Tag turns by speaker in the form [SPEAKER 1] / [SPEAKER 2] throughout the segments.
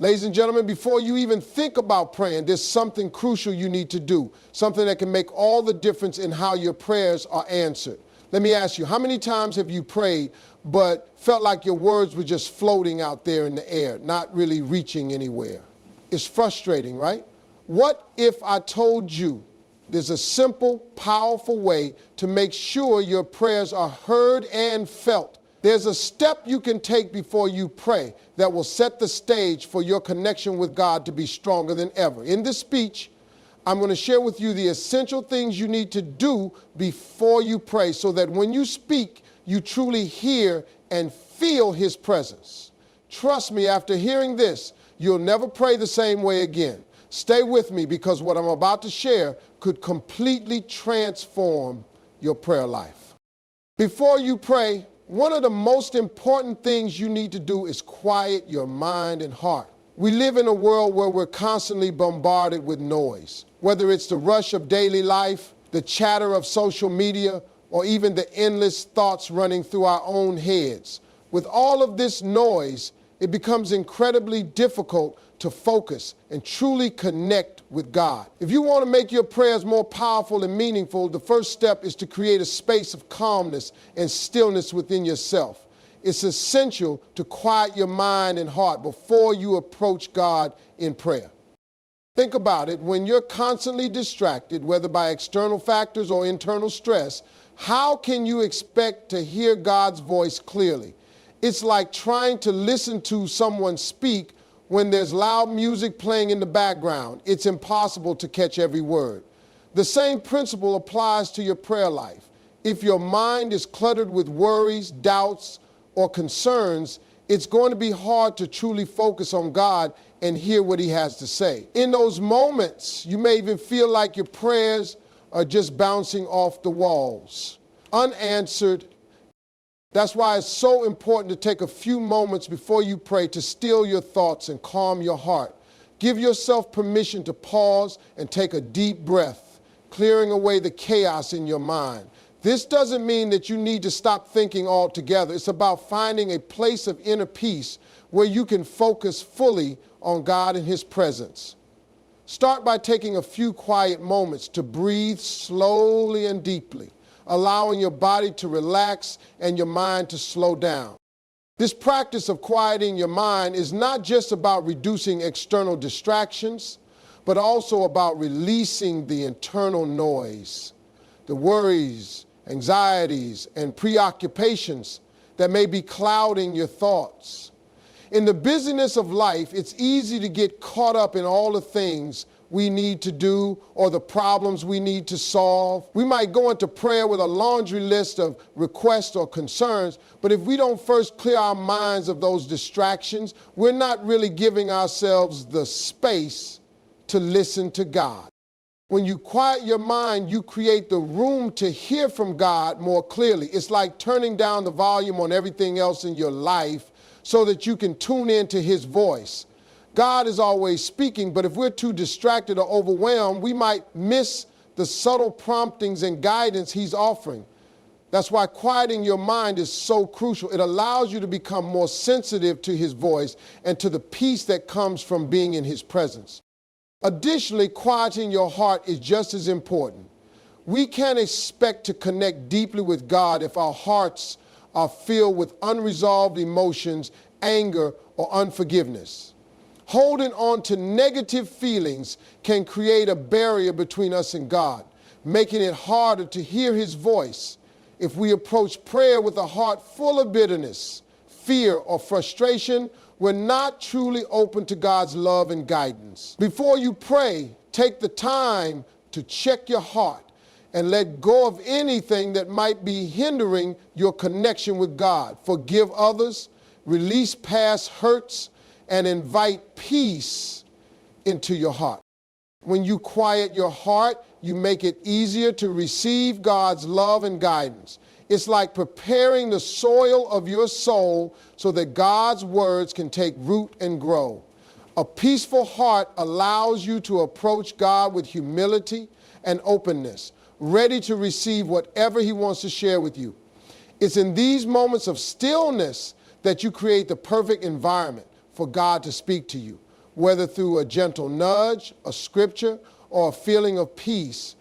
[SPEAKER 1] Ladies and gentlemen, before you even think about praying, there's something crucial you need to do, something that can make all the difference in how your prayers are answered. Let me ask you, how many times have you prayed but felt like your words were just floating out there in the air, not really reaching anywhere? It's frustrating, right? What if I told you there's a simple, powerful way to make sure your prayers are heard and felt? There's a step you can take before you pray that will set the stage for your connection with God to be stronger than ever. In this speech, I'm going to share with you the essential things you need to do before you pray so that when you speak, you truly hear and feel His presence. Trust me, after hearing this, you'll never pray the same way again. Stay with me because what I'm about to share could completely transform your prayer life. Before you pray, one of the most important things you need to do is quiet your mind and heart. We live in a world where we're constantly bombarded with noise, whether it's the rush of daily life, the chatter of social media, or even the endless thoughts running through our own heads. With all of this noise, it becomes incredibly difficult to focus and truly connect with God. If you want to make your prayers more powerful and meaningful, the first step is to create a space of calmness and stillness within yourself. It's essential to quiet your mind and heart before you approach God in prayer. Think about it. When you're constantly distracted, whether by external factors or internal stress, how can you expect to hear God's voice clearly? It's like trying to listen to someone speak when there's loud music playing in the background. It's impossible to catch every word. The same principle applies to your prayer life. If your mind is cluttered with worries, doubts, or concerns, it's going to be hard to truly focus on God and hear what He has to say. In those moments, you may even feel like your prayers are just bouncing off the walls, unanswered. That's why it's so important to take a few moments before you pray to still your thoughts and calm your heart. Give yourself permission to pause and take a deep breath, clearing away the chaos in your mind. This doesn't mean that you need to stop thinking altogether. It's about finding a place of inner peace where you can focus fully on God and His presence. Start by taking a few quiet moments to breathe slowly and deeply, allowing your body to relax and your mind to slow down. This practice of quieting your mind is not just about reducing external distractions, but also about releasing the internal noise, the worries, anxieties, and preoccupations that may be clouding your thoughts. In the busyness of life, it's easy to get caught up in all the things we need to do or the problems we need to solve. We might go into prayer with a laundry list of requests or concerns, but if we don't first clear our minds of those distractions, we're not really giving ourselves the space to listen to God. When you quiet your mind, you create the room to hear from God more clearly. It's like turning down the volume on everything else in your life so that you can tune into His voice. God is always speaking, but if we're too distracted or overwhelmed, we might miss the subtle promptings and guidance He's offering. That's why quieting your mind is so crucial. It allows you to become more sensitive to His voice and to the peace that comes from being in His presence. Additionally, quieting your heart is just as important. We can't expect to connect deeply with God if our hearts are filled with unresolved emotions, anger, or unforgiveness. Holding on to negative feelings can create a barrier between us and God, making it harder to hear His voice. If we approach prayer with a heart full of bitterness, fear, or frustration, we're not truly open to God's love and guidance. Before you pray, take the time to check your heart and let go of anything that might be hindering your connection with God. Forgive others, release past hurts, and invite peace into your heart. When you quiet your heart, you make it easier to receive God's love and guidance. It's like preparing the soil of your soul so that God's words can take root and grow. A peaceful heart allows you to approach God with humility and openness, ready to receive whatever He wants to share with you. It's in these moments of stillness that you create the perfect environment for God to speak to you. whether through a gentle nudge, a scripture, or a feeling of peace.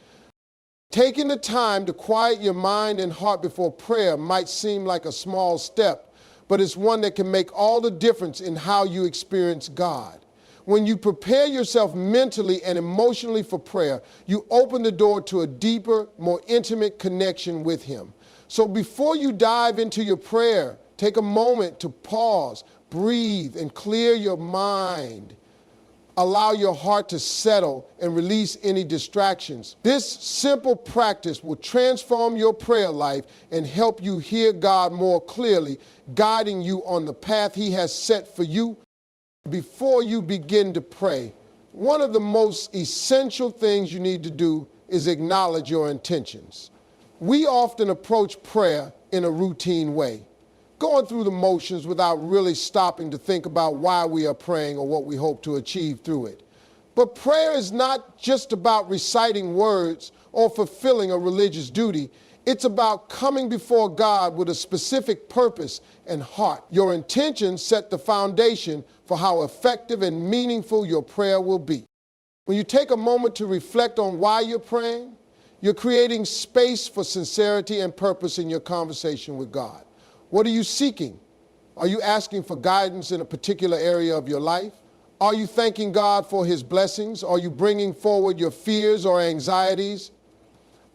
[SPEAKER 1] Taking the time to quiet your mind and heart before prayer might seem like a small step, but it's one that can make all the difference in how you experience God. When you prepare yourself mentally and emotionally for prayer, you open the door to a deeper, more intimate connection with Him. So before you dive into your prayer, take a moment to pause, breathe, and clear your mind. Allow your heart to settle and release any distractions. This simple practice will transform your prayer life and help you hear God more clearly, guiding you on the path He has set for you. Before you begin to pray, one of the most essential things you need to do is acknowledge your intentions. We often approach prayer in a routine way, going through the motions without really stopping to think about why we are praying or what we hope to achieve through it. But prayer is not just about reciting words or fulfilling a religious duty. It's about coming before God with a specific purpose and heart. Your intentions set the foundation for how effective and meaningful your prayer will be. When you take a moment to reflect on why you're praying, you're creating space for sincerity and purpose in your conversation with God. What are you seeking? Are you asking for guidance in a particular area of your life? Are you thanking God for His blessings? Are you bringing forward your fears or anxieties?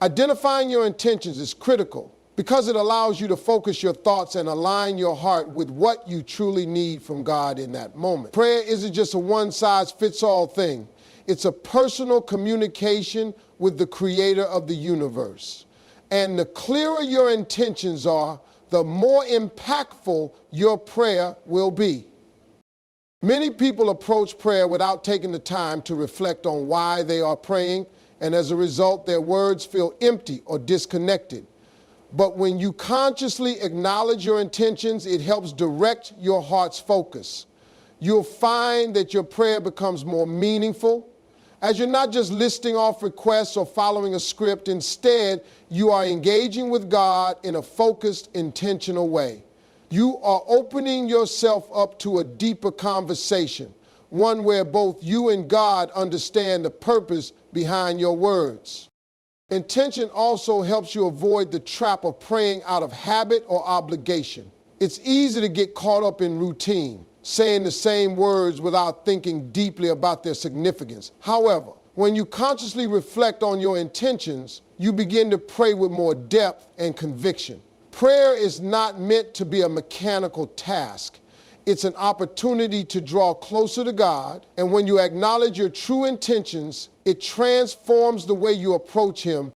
[SPEAKER 1] Identifying your intentions is critical because it allows you to focus your thoughts and align your heart with what you truly need from God in that moment. Prayer isn't just a one-size-fits-all thing. It's a personal communication with the Creator of the universe. And the clearer your intentions are, the more impactful your prayer will be. Many people approach prayer without taking the time to reflect on why they are praying, and as a result, their words feel empty or disconnected. But when you consciously acknowledge your intentions, it helps direct your heart's focus. You'll find that your prayer becomes more meaningful, as you're not just listing off requests or following a script. Instead, you are engaging with God in a focused, intentional way. You are opening yourself up to a deeper conversation, one where both you and God understand the purpose behind your words. Intention also helps you avoid the trap of praying out of habit or obligation. It's easy to get caught up in routine, saying the same words without thinking deeply about their significance. However, when you consciously reflect on your intentions, you begin to pray with more depth and conviction. Prayer is not meant to be a mechanical task. It's an opportunity to draw closer to God, and when you acknowledge your true intentions, it transforms the way you approach Him.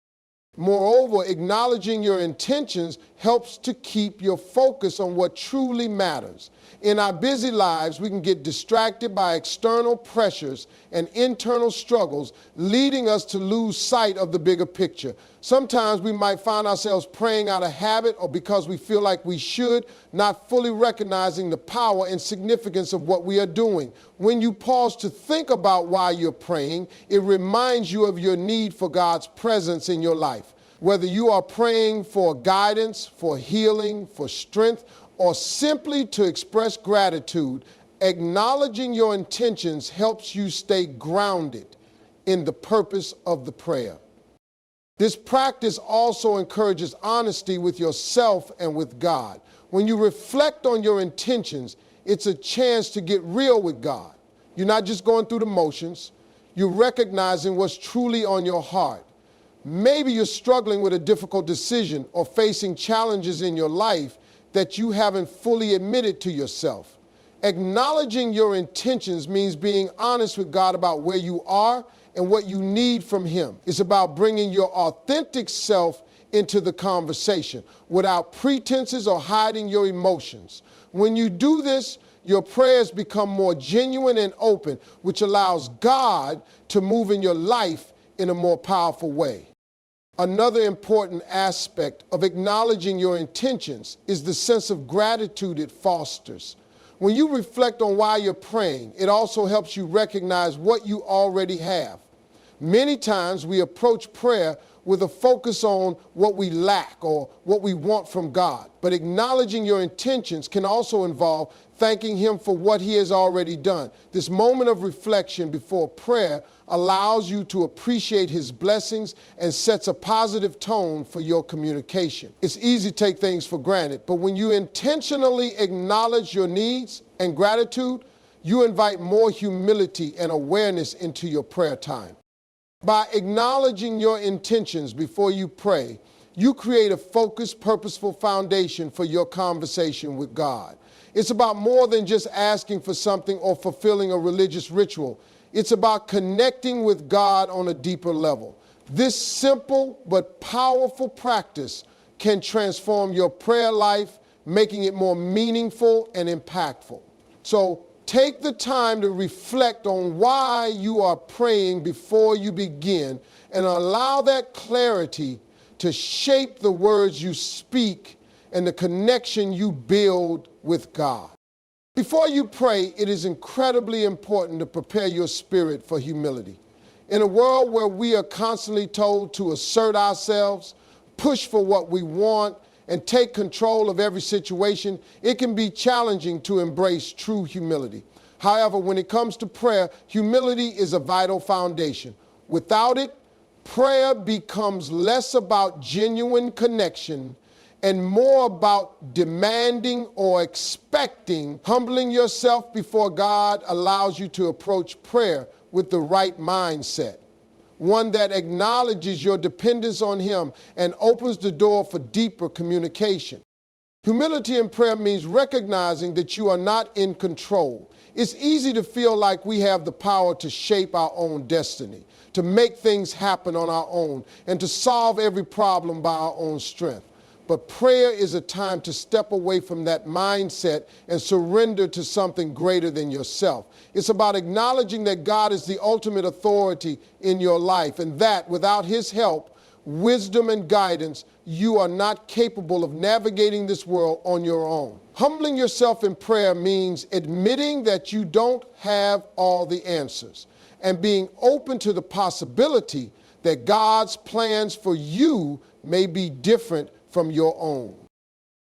[SPEAKER 1] Moreover, acknowledging your intentions helps to keep your focus on what truly matters. In our busy lives, we can get distracted by external pressures and internal struggles, leading us to lose sight of the bigger picture. Sometimes we might find ourselves praying out of habit or because we feel like we should, not fully recognizing the power and significance of what we are doing. When you pause to think about why you're praying, it reminds you of your need for God's presence in your life. Whether you are praying for guidance, for healing, for strength, or simply to express gratitude, acknowledging your intentions helps you stay grounded in the purpose of the prayer. This practice also encourages honesty with yourself and with God. When you reflect on your intentions, it's a chance to get real with God. You're not just going through the motions, you're recognizing what's truly on your heart. Maybe you're struggling with a difficult decision or facing challenges in your life that you haven't fully admitted to yourself. Acknowledging your intentions means being honest with God about where you are and what you need from Him. It's about bringing your authentic self into the conversation without pretenses or hiding your emotions. When you do this, your prayers become more genuine and open, which allows God to move in your life in a more powerful way. Another important aspect of acknowledging your intentions is the sense of gratitude it fosters. When you reflect on why you're praying, it also helps you recognize what you already have. Many times we approach prayer with a focus on what we lack or what we want from God. But acknowledging your intentions can also involve thanking him for what he has already done. This moment of reflection before prayer allows you to appreciate his blessings and sets a positive tone for your communication. It's easy to take things for granted, but when you intentionally acknowledge your needs and gratitude, you invite more humility and awareness into your prayer time. By acknowledging your intentions before you pray, you create a focused, purposeful foundation for your conversation with God. It's about more than just asking for something or fulfilling a religious ritual. It's about connecting with God on a deeper level. This simple but powerful practice can transform your prayer life, making it more meaningful and impactful. So take the time to reflect on why you are praying before you begin and allow that clarity to shape the words you speak and the connection you build with God. Before you pray, it is incredibly important to prepare your spirit for humility. In a world where we are constantly told to assert ourselves, push for what we want, and take control of every situation, it can be challenging to embrace true humility. However, when it comes to prayer, humility is a vital foundation. Without it, prayer becomes less about genuine connection and more about demanding or expecting. Humbling yourself before God allows you to approach prayer with the right mindset, one that acknowledges your dependence on him and opens the door for deeper communication. Humility in prayer means recognizing that you are not in control. It's easy to feel like we have the power to shape our own destiny, to make things happen on our own, and to solve every problem by our own strength. But prayer is a time to step away from that mindset and surrender to something greater than yourself. It's about acknowledging that God is the ultimate authority in your life, and that without his help, wisdom, and guidance, you are not capable of navigating this world on your own. Humbling yourself in prayer means admitting that you don't have all the answers and being open to the possibility that God's plans for you may be different from your own.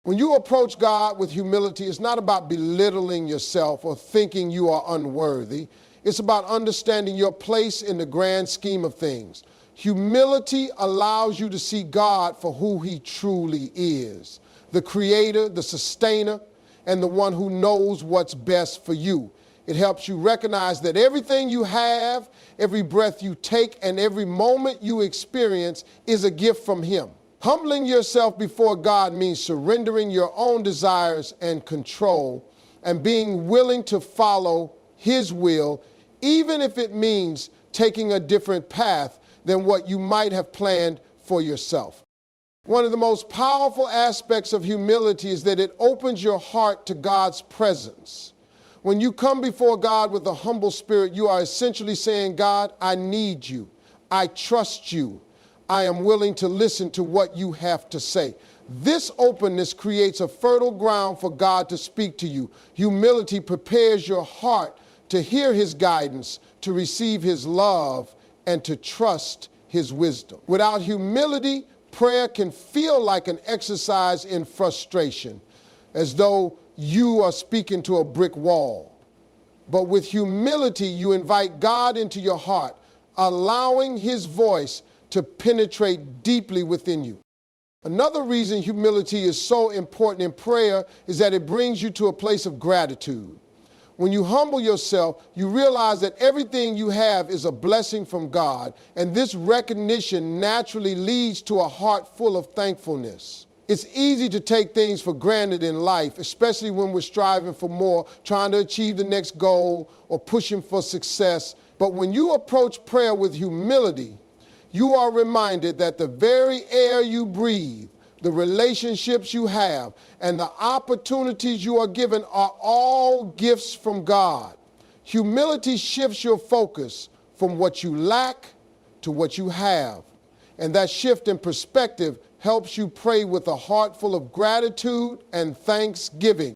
[SPEAKER 1] When you approach God with humility, it's not about belittling yourself or thinking you are unworthy. It's about understanding your place in the grand scheme of things. Humility allows you to see God for who he truly is, the creator, the sustainer, and the one who knows what's best for you. It helps you recognize that everything you have, every breath you take, and every moment you experience is a gift from him. Humbling yourself before God means surrendering your own desires and control and being willing to follow his will, even if it means taking a different path than what you might have planned for yourself. One of the most powerful aspects of humility is that it opens your heart to God's presence. When you come before God with a humble spirit, you are essentially saying, God, I need you. I trust you. I am willing to listen to what you have to say. This openness creates a fertile ground for God to speak to you. Humility prepares your heart to hear his guidance, to receive his love, and to trust his wisdom. Without humility, prayer can feel like an exercise in frustration, as though you are speaking to a brick wall. But with humility, you invite God into your heart, allowing his voice to penetrate deeply within you. Another reason humility is so important in prayer is that it brings you to a place of gratitude. When you humble yourself, you realize that everything you have is a blessing from God, and this recognition naturally leads to a heart full of thankfulness. It's easy to take things for granted in life, especially when we're striving for more, trying to achieve the next goal, or pushing for success. But when you approach prayer with humility, you are reminded that the very air you breathe, the relationships you have, and the opportunities you are given are all gifts from God. Humility shifts your focus from what you lack to what you have. And that shift in perspective helps you pray with a heart full of gratitude and thanksgiving.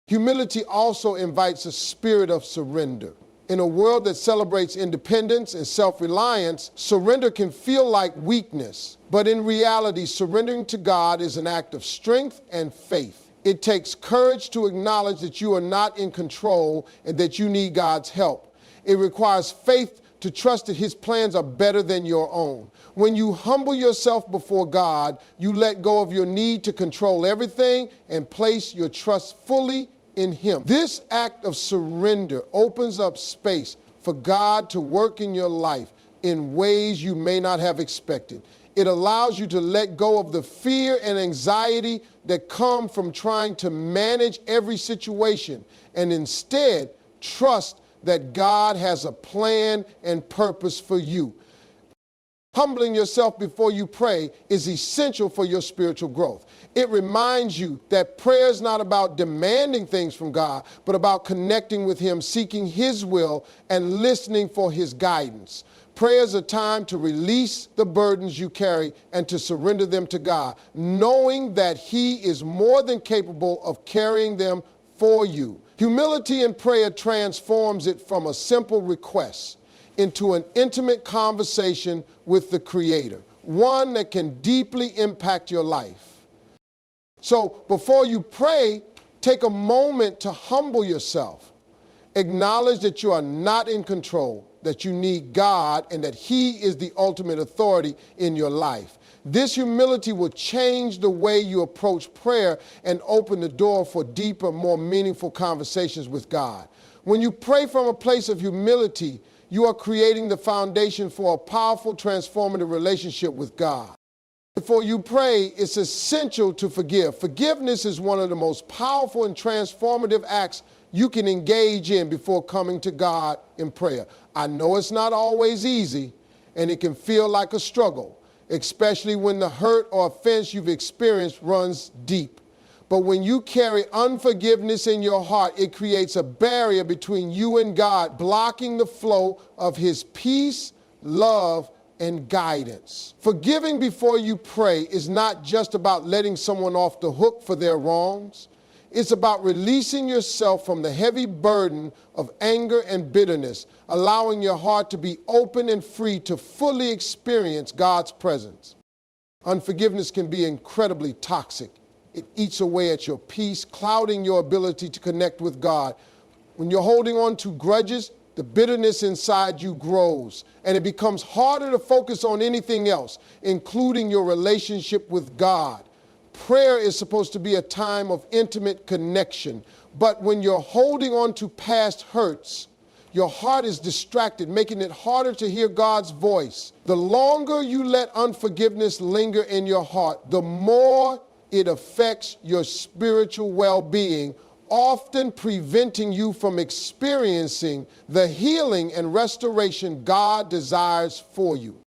[SPEAKER 1] Humility also invites a spirit of surrender. In a world that celebrates independence and self-reliance, surrender can feel like weakness. But in reality, surrendering to God is an act of strength and faith. It takes courage to acknowledge that you are not in control and that you need God's help. It requires faith to trust that his plans are better than your own. When you humble yourself before God, you let go of your need to control everything and place your trust fully in him. This act of surrender opens up space for God to work in your life in ways you may not have expected. It allows you to let go of the fear and anxiety that come from trying to manage every situation and instead trust that God has a plan and purpose for you. Humbling yourself before you pray is essential for your spiritual growth. It reminds you that prayer is not about demanding things from God, but about connecting with him, seeking his will, and listening for his guidance. Prayer is a time to release the burdens you carry and to surrender them to God, knowing that he is more than capable of carrying them for you. Humility in prayer transforms it from a simple request into an intimate conversation with the Creator, one that can deeply impact your life. So before you pray, take a moment to humble yourself. Acknowledge that you are not in control, that you need God, and that he is the ultimate authority in your life. This humility will change the way you approach prayer and open the door for deeper, more meaningful conversations with God. When you pray from a place of humility, you are creating the foundation for a powerful, transformative relationship with God. Before you pray, it's essential to forgive. Forgiveness is one of the most powerful and transformative acts you can engage in before coming to God in prayer. I know it's not always easy, and it can feel like a struggle, especially when the hurt or offense you've experienced runs deep. But when you carry unforgiveness in your heart, it creates a barrier between you and God, blocking the flow of his peace, love, and guidance. Forgiving before you pray is not just about letting someone off the hook for their wrongs. It's about releasing yourself from the heavy burden of anger and bitterness, allowing your heart to be open and free to fully experience God's presence. Unforgiveness can be incredibly toxic. It eats away at your peace, clouding your ability to connect with God. When you're holding on to grudges, the bitterness inside you grows, and it becomes harder to focus on anything else, including your relationship with God. Prayer is supposed to be a time of intimate connection, but when you're holding on to past hurts, your heart is distracted, making it harder to hear God's voice. The longer you let unforgiveness linger in your heart, the more it affects your spiritual well-being, often preventing you from experiencing the healing and restoration God desires for you.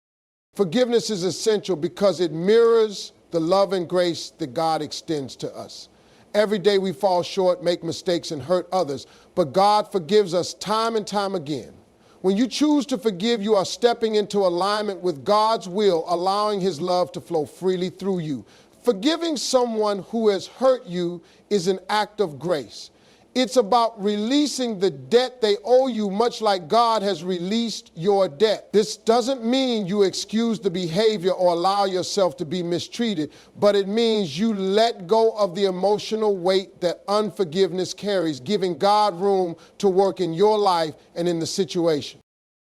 [SPEAKER 1] Forgiveness is essential because it mirrors the love and grace that God extends to us. Every day we fall short, make mistakes, and hurt others, but God forgives us time and time again. When you choose to forgive, you are stepping into alignment with God's will, allowing his love to flow freely through you. Forgiving someone who has hurt you is an act of grace. It's about releasing the debt they owe you, much like God has released your debt. This doesn't mean you excuse the behavior or allow yourself to be mistreated, but it means you let go of the emotional weight that unforgiveness carries, giving God room to work in your life and in the situation.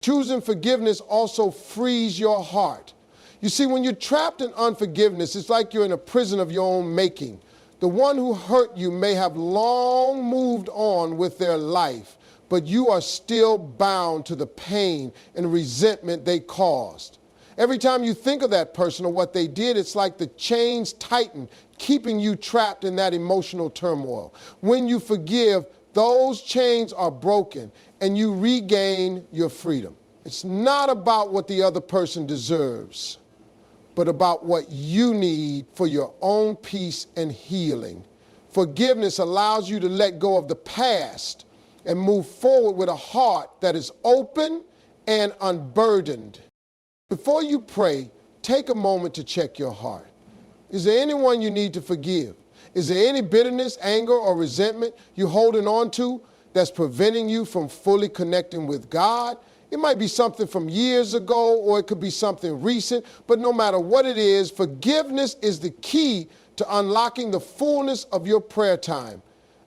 [SPEAKER 1] Choosing forgiveness also frees your heart. You see, when you're trapped in unforgiveness, it's like you're in a prison of your own making. The one who hurt you may have long moved on with their life, but you are still bound to the pain and resentment they caused. Every time you think of that person or what they did, it's like the chains tighten, keeping you trapped in that emotional turmoil. When you forgive, those chains are broken and you regain your freedom. It's not about what the other person deserves, but about what you need for your own peace and healing. Forgiveness allows you to let go of the past and move forward with a heart that is open and unburdened. Before you pray, take a moment to check your heart. Is there anyone you need to forgive? Is there any bitterness, anger, or resentment you're holding on to that's preventing you from fully connecting with God? It might be something from years ago, or it could be something recent, but no matter what it is, forgiveness is the key to unlocking the fullness of your prayer time.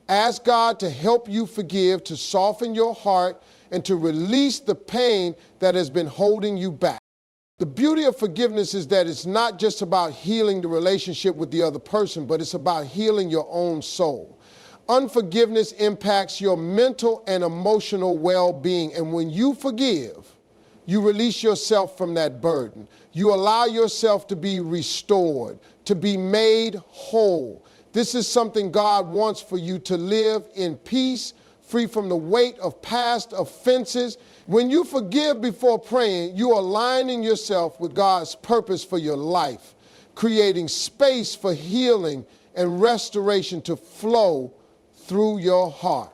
[SPEAKER 1] Ask God to help you forgive, to soften your heart, and to release the pain that has been holding you back. The beauty of forgiveness is that it's not just about healing the relationship with the other person, but it's about healing your own soul. Unforgiveness impacts your mental and emotional well-being, and when you forgive, you release yourself from that burden. You allow yourself to be restored, to be made whole. This is something God wants for you, to live in peace, free from the weight of past offenses. When you forgive before praying, you are aligning yourself with God's purpose for your life, creating space for healing and restoration to flow through your heart.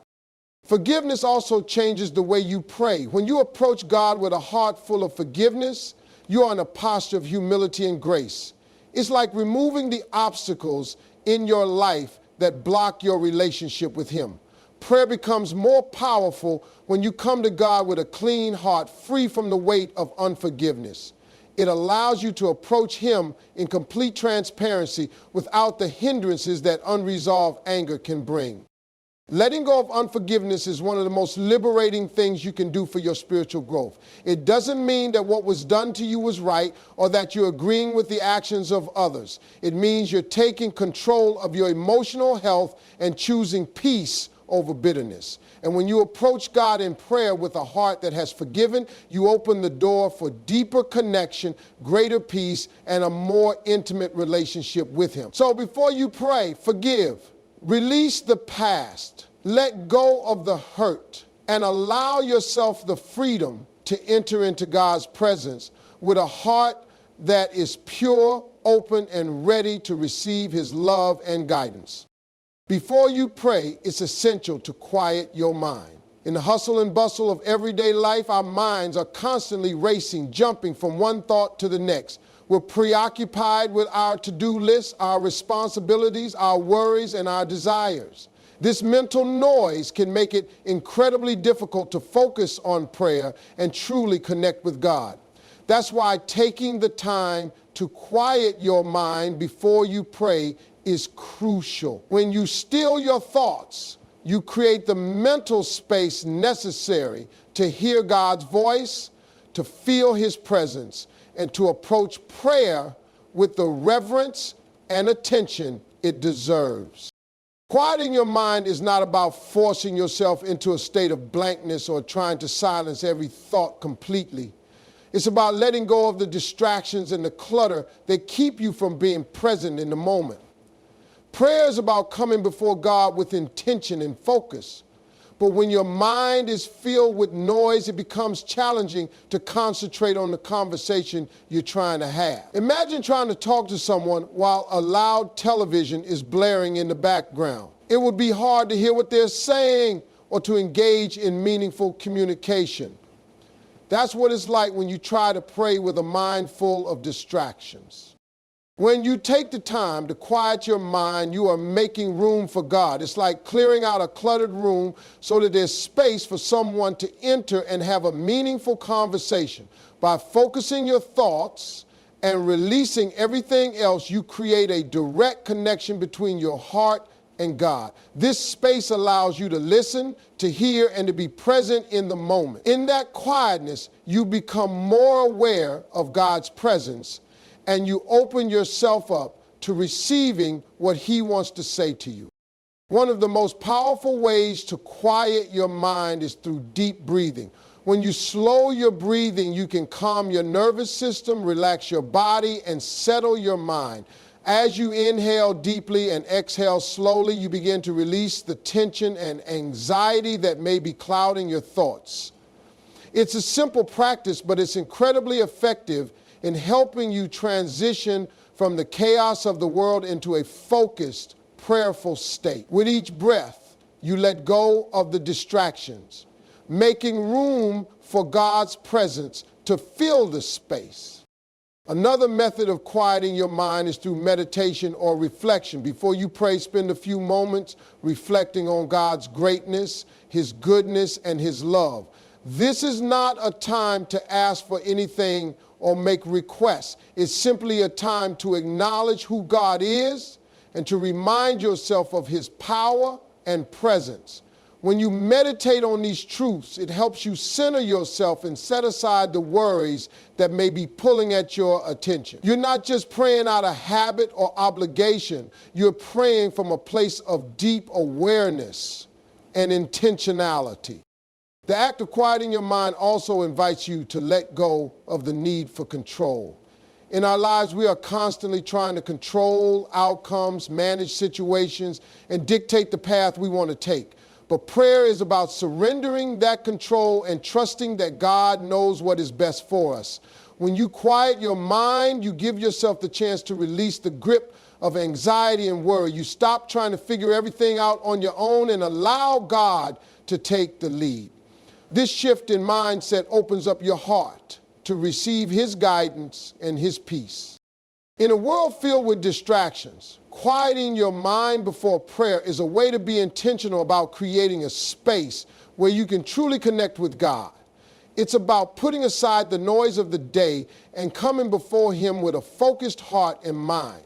[SPEAKER 1] Forgiveness also changes the way you pray. When you approach God with a heart full of forgiveness, you are in a posture of humility and grace. It's like removing the obstacles in your life that block your relationship with Him. Prayer becomes more powerful when you come to God with a clean heart, free from the weight of unforgiveness. It allows you to approach Him in complete transparency without the hindrances that unresolved anger can bring. Letting go of unforgiveness is one of the most liberating things you can do for your spiritual growth. It doesn't mean that what was done to you was right or that you're agreeing with the actions of others. It means you're taking control of your emotional health and choosing peace over bitterness. And when you approach God in prayer with a heart that has forgiven, you open the door for deeper connection, greater peace, and a more intimate relationship with Him. So before you pray, forgive. Release the past, let go of the hurt, and allow yourself the freedom to enter into God's presence with a heart that is pure, open, and ready to receive His love and guidance. Before you pray, it's essential to quiet your mind. In the hustle and bustle of everyday life, our minds are constantly racing, jumping from one thought to the next. We're preoccupied with our to-do lists, our responsibilities, our worries, and our desires. This mental noise can make it incredibly difficult to focus on prayer and truly connect with God. That's why taking the time to quiet your mind before you pray is crucial. When you still your thoughts, you create the mental space necessary to hear God's voice, to feel His presence, and to approach prayer with the reverence and attention it deserves. Quieting your mind is not about forcing yourself into a state of blankness or trying to silence every thought completely. It's about letting go of the distractions and the clutter that keep you from being present in the moment. Prayer is about coming before God with intention and focus. But when your mind is filled with noise, it becomes challenging to concentrate on the conversation you're trying to have. Imagine trying to talk to someone while a loud television is blaring in the background. It would be hard to hear what they're saying or to engage in meaningful communication. That's what it's like when you try to pray with a mind full of distractions. When you take the time to quiet your mind, you are making room for God. It's like clearing out a cluttered room so that there's space for someone to enter and have a meaningful conversation. By focusing your thoughts and releasing everything else, you create a direct connection between your heart and God. This space allows you to listen, to hear, and to be present in the moment. In that quietness, you become more aware of God's presence, and you open yourself up to receiving what He wants to say to you. One of the most powerful ways to quiet your mind is through deep breathing. When you slow your breathing, you can calm your nervous system, relax your body, and settle your mind. As you inhale deeply and exhale slowly, you begin to release the tension and anxiety that may be clouding your thoughts. It's a simple practice, but it's incredibly effective in helping you transition from the chaos of the world into a focused, prayerful state. With each breath, you let go of the distractions, making room for God's presence to fill the space. Another method of quieting your mind is through meditation or reflection. Before you pray, spend a few moments reflecting on God's greatness, His goodness, and His love. This is not a time to ask for anything or make requests. It's simply a time to acknowledge who God is and to remind yourself of his power and presence. When you meditate on these truths, it helps you center yourself and set aside the worries that may be pulling at your attention. You're not just praying out of habit or obligation. You're praying from a place of deep awareness and intentionality. The act of quieting your mind also invites you to let go of the need for control. In our lives, we are constantly trying to control outcomes, manage situations, and dictate the path we want to take. But prayer is about surrendering that control and trusting that God knows what is best for us. When you quiet your mind, you give yourself the chance to release the grip of anxiety and worry. You stop trying to figure everything out on your own and allow God to take the lead. This shift in mindset opens up your heart to receive his guidance and his peace. In a world filled with distractions, quieting your mind before prayer is a way to be intentional about creating a space where you can truly connect with God. It's about putting aside the noise of the day and coming before him with a focused heart and mind.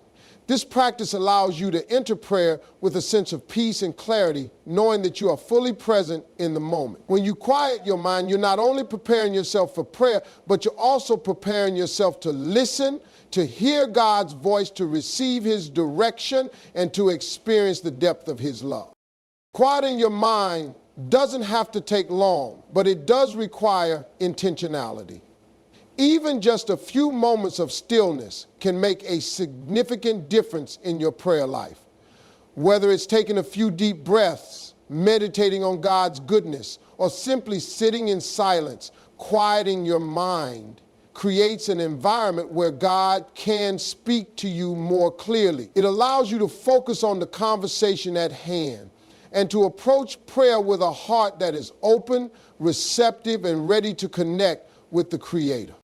[SPEAKER 1] This practice allows you to enter prayer with a sense of peace and clarity, knowing that you are fully present in the moment. When you quiet your mind, you're not only preparing yourself for prayer, but you're also preparing yourself to listen, to hear God's voice, to receive his direction, and to experience the depth of his love. Quieting your mind doesn't have to take long, but it does require intentionality. Even just a few moments of stillness can make a significant difference in your prayer life. Whether it's taking a few deep breaths, meditating on God's goodness, or simply sitting in silence, quieting your mind creates an environment where God can speak to you more clearly. It allows you to focus on the conversation at hand and to approach prayer with a heart that is open, receptive, and ready to connect with the Creator.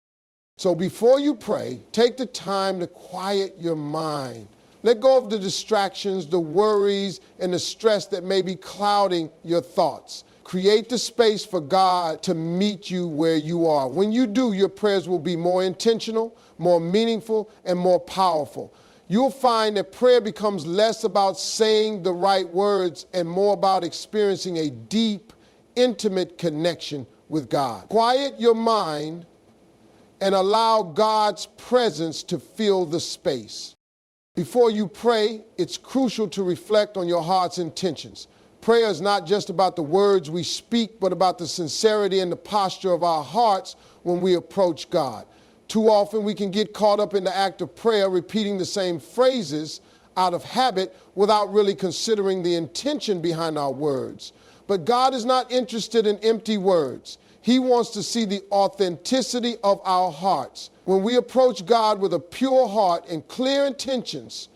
[SPEAKER 1] So before you pray, take the time to quiet your mind. Let go of the distractions, the worries, and the stress that may be clouding your thoughts. Create the space for God to meet you where you are. When you do, your prayers will be more intentional, more meaningful, and more powerful. You'll find that prayer becomes less about saying the right words and more about experiencing a deep, intimate connection with God. Quiet your mind and allow God's presence to fill the space. Before you pray, it's crucial to reflect on your heart's intentions. Prayer is not just about the words we speak, but about the sincerity and the posture of our hearts when we approach God. Too often we can get caught up in the act of prayer, repeating the same phrases out of habit without really considering the intention behind our words. But God is not interested in empty words. He wants to see the authenticity of our hearts. When we approach God with a pure heart and clear intentions,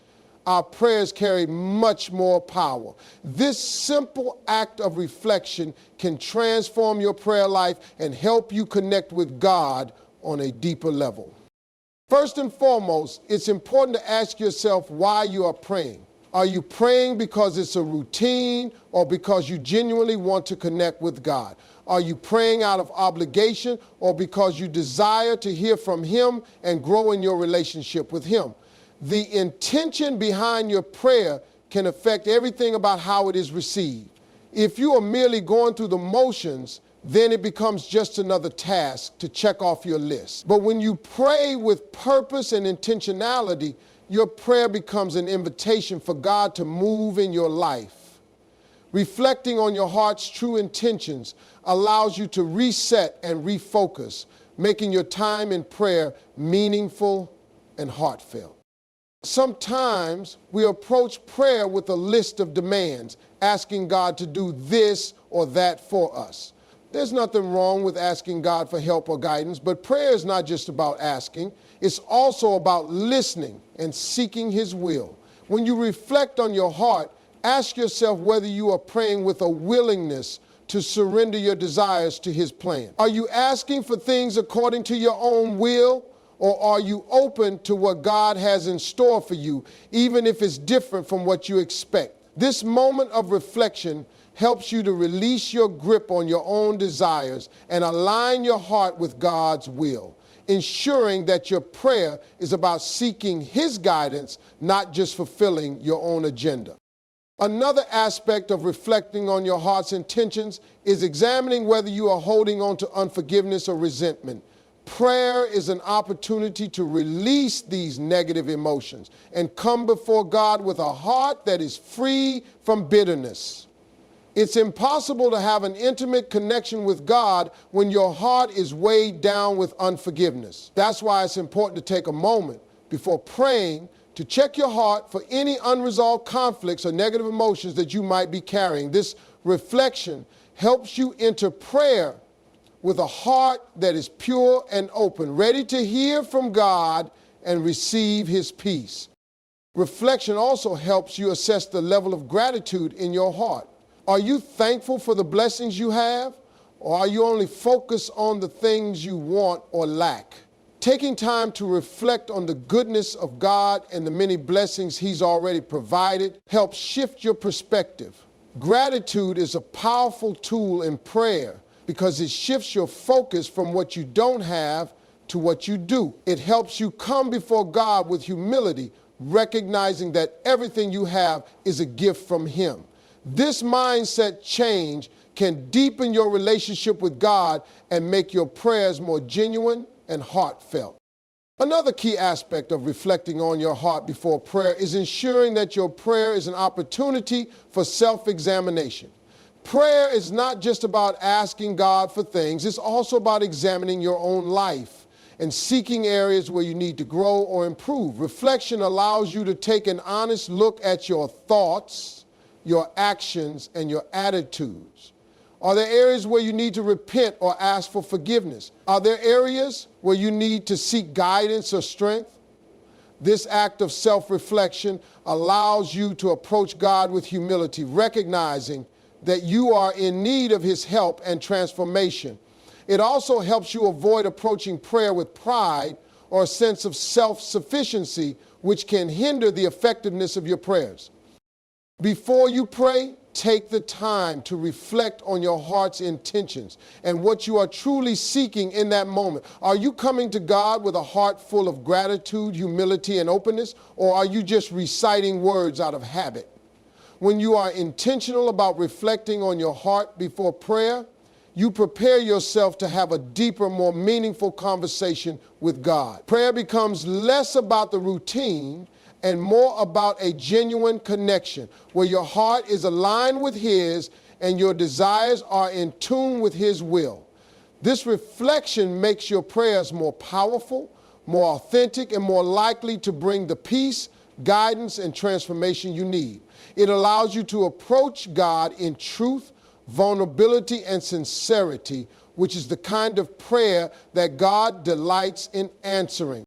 [SPEAKER 1] our prayers carry much more power. This simple act of reflection can transform your prayer life and help you connect with God on a deeper level. First and foremost, it's important to ask yourself why you are praying. Are you praying because it's a routine or because you genuinely want to connect with God? Are you praying out of obligation or because you desire to hear from him and grow in your relationship with him? The intention behind your prayer can affect everything about how it is received. If you are merely going through the motions, then it becomes just another task to check off your list. But when you pray with purpose and intentionality, your prayer becomes an invitation for God to move in your life. Reflecting on your heart's true intentions allows you to reset and refocus, making your time in prayer meaningful and heartfelt. Sometimes we approach prayer with a list of demands, asking God to do this or that for us. There's nothing wrong with asking God for help or guidance, but prayer is not just about asking. It's also about listening and seeking his will. When you reflect on your heart, ask yourself whether you are praying with a willingness to surrender your desires to his plan. Are you asking for things according to your own will, or are you open to what God has in store for you, even if it's different from what you expect? This moment of reflection helps you to release your grip on your own desires and align your heart with God's will. ensuring that your prayer is about seeking His guidance, not just fulfilling your own agenda. Another aspect of reflecting on your heart's intentions is examining whether you are holding on to unforgiveness or resentment. Prayer is an opportunity to release these negative emotions and come before God with a heart that is free from bitterness. It's impossible to have an intimate connection with God when your heart is weighed down with unforgiveness. That's why it's important to take a moment before praying to check your heart for any unresolved conflicts or negative emotions that you might be carrying. This reflection helps you enter prayer with a heart that is pure and open, ready to hear from God and receive His peace. Reflection also helps you assess the level of gratitude in your heart. Are you thankful for the blessings you have, or are you only focused on the things you want or lack? Taking time to reflect on the goodness of God and the many blessings He's already provided helps shift your perspective. Gratitude is a powerful tool in prayer because it shifts your focus from what you don't have to what you do. It helps you come before God with humility, recognizing that everything you have is a gift from Him. This mindset change can deepen your relationship with God and make your prayers more genuine and heartfelt. Another key aspect of reflecting on your heart before prayer is ensuring that your prayer is an opportunity for self-examination. Prayer is not just about asking God for things, it's also about examining your own life and seeking areas where you need to grow or improve. Reflection allows you to take an honest look at your thoughts, your actions, and your attitudes. Are there areas where you need to repent or ask for forgiveness? Are there areas where you need to seek guidance or strength? This act of self-reflection allows you to approach God with humility, recognizing that you are in need of His help and transformation. It also helps you avoid approaching prayer with pride or a sense of self-sufficiency, which can hinder the effectiveness of your prayers. Before you pray, take the time to reflect on your heart's intentions and what you are truly seeking in that moment. Are you coming to God with a heart full of gratitude, humility, and openness, or are you just reciting words out of habit? When you are intentional about reflecting on your heart before prayer, you prepare yourself to have a deeper, more meaningful conversation with God. Prayer becomes less about the routine and more about a genuine connection where your heart is aligned with His and your desires are in tune with His will. This reflection makes your prayers more powerful, more authentic, and more likely to bring the peace, guidance, and transformation you need. It allows you to approach God in truth, vulnerability, and sincerity, which is the kind of prayer that God delights in answering.